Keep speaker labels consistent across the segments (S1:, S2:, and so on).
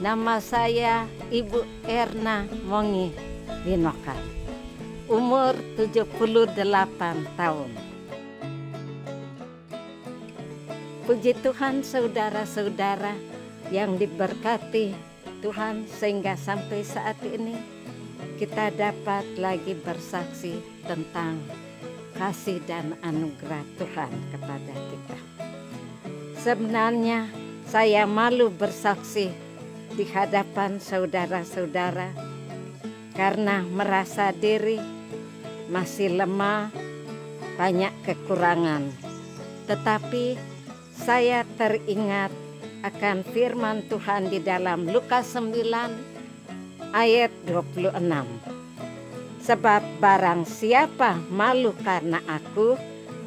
S1: Nama saya Ibu Erna Mongi Dinokan. Umur 78 tahun. Puji Tuhan saudara-saudara yang diberkati Tuhan, sehingga sampai saat ini kita dapat lagi bersaksi tentang kasih dan anugerah Tuhan kepada kita. Sebenarnya saya malu bersaksi di hadapan saudara-saudara karena merasa diri masih lemah, banyak kekurangan. Tetapi saya teringat akan firman Tuhan di dalam Lukas 9 ayat 26. Sebab barang siapa malu karena aku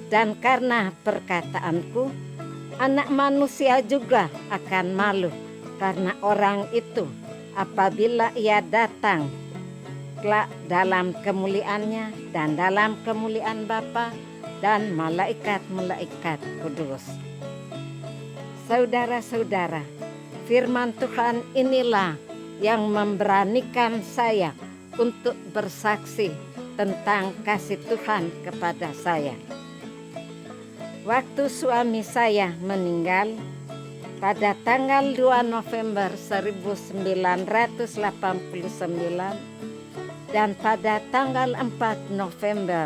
S1: dan karena perkataanku, Anak Manusia juga akan malu karena orang itu apabila ia datang kelak dalam kemuliaannya dan dalam kemuliaan Bapa dan malaikat-malaikat kudus. Saudara-saudara, firman Tuhan inilah yang memberanikan saya untuk bersaksi tentang kasih Tuhan kepada saya. Waktu suami saya meninggal pada tanggal 2 November 1989 dan pada tanggal 4 November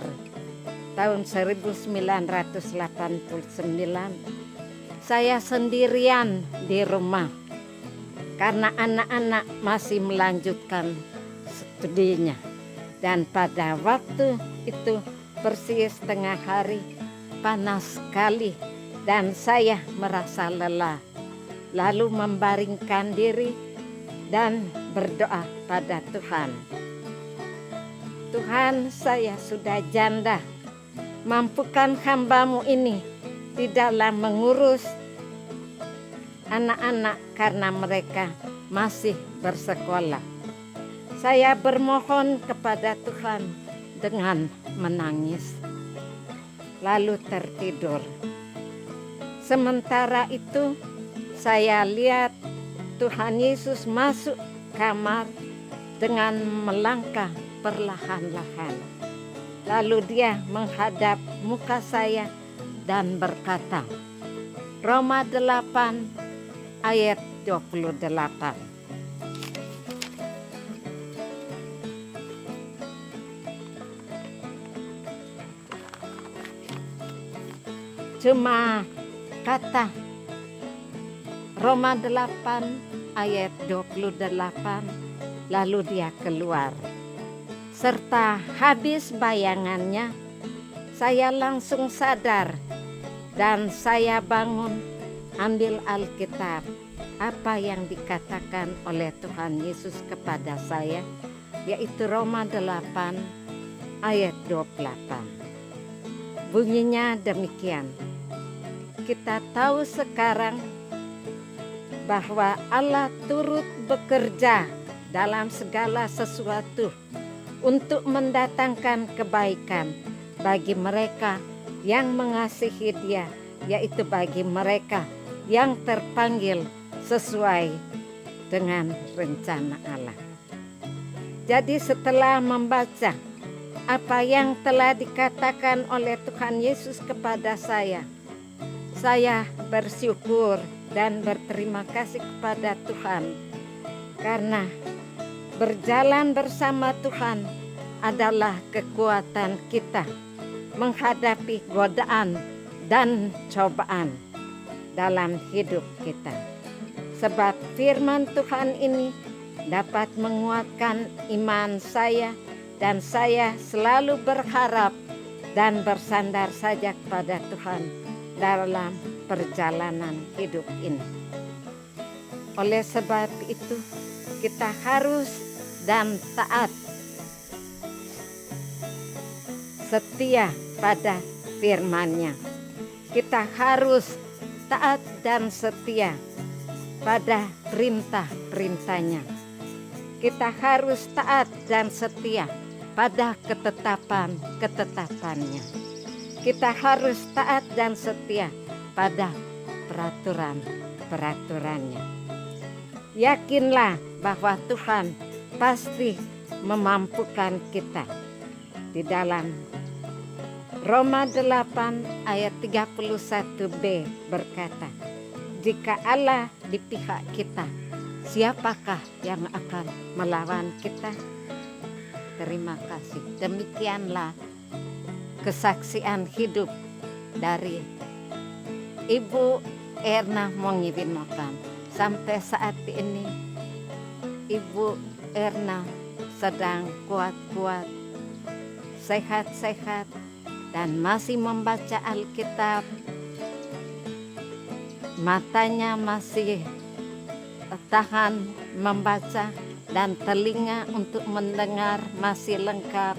S1: tahun 1989 saya sendirian di rumah karena anak-anak masih melanjutkan studinya. Dan pada waktu itu persis tengah hari, panas sekali dan saya merasa lelah. Lalu membaringkan diri dan berdoa pada Tuhan. Tuhan, saya sudah janda. Mampukan hamba-Mu ini di dalam mengurus anak-anak karena mereka masih bersekolah. Saya bermohon kepada Tuhan dengan menangis. Lalu tertidur. Sementara itu saya lihat Tuhan Yesus masuk kamar dengan melangkah perlahan-lahan. Lalu dia menghadap muka saya dan berkata, Roma 8 ayat 28. Cuma kata Roma 8 ayat 28, lalu dia keluar. Serta habis bayangannya, saya langsung sadar dan saya bangun ambil Alkitab. Apa yang dikatakan oleh Tuhan Yesus kepada saya, yaitu Roma 8 ayat 28. Bunyinya demikian. Kita tahu sekarang bahwa Allah turut bekerja dalam segala sesuatu untuk mendatangkan kebaikan bagi mereka yang mengasihi Dia, yaitu bagi mereka yang terpanggil sesuai dengan rencana Allah. Jadi setelah membaca apa yang telah dikatakan oleh Tuhan Yesus kepada saya bersyukur dan berterima kasih kepada Tuhan karena berjalan bersama Tuhan adalah kekuatan kita menghadapi godaan dan cobaan dalam hidup kita. Sebab firman Tuhan ini dapat menguatkan iman saya dan saya selalu berharap dan bersandar saja kepada Tuhan dalam perjalanan hidup ini. Oleh sebab itu kita harus dan taat, setia pada firman-Nya. Kita harus taat dan setia pada perintah-perintah-Nya. Kita harus taat dan setia pada ketetapan-ketetapan-Nya. Kita harus taat dan setia pada peraturan-peraturan-Nya. Yakinlah bahwa Tuhan pasti memampukan kita. Di dalam Roma 8 ayat 31b berkata, jika Allah di pihak kita, siapakah yang akan melawan kita? Terima kasih. Demikianlah kesaksian hidup dari Ibu Erna Mongiwinokan. Sampai saat ini Ibu Erna sedang kuat-kuat, sehat-sehat, dan masih membaca Alkitab. Matanya masih tahan membaca dan telinga untuk mendengar masih lengkap,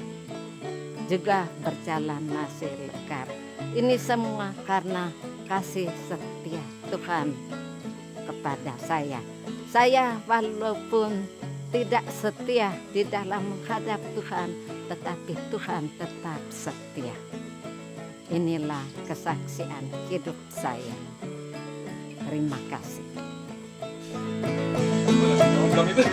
S1: juga berjalan masih lengkap. Ini semua karena kasih setia Tuhan kepada saya. Saya walaupun tidak setia di dalam menghadap Tuhan, tetapi Tuhan tetap setia. Inilah kesaksian hidup saya. Terima kasih.
S2: Belum itu.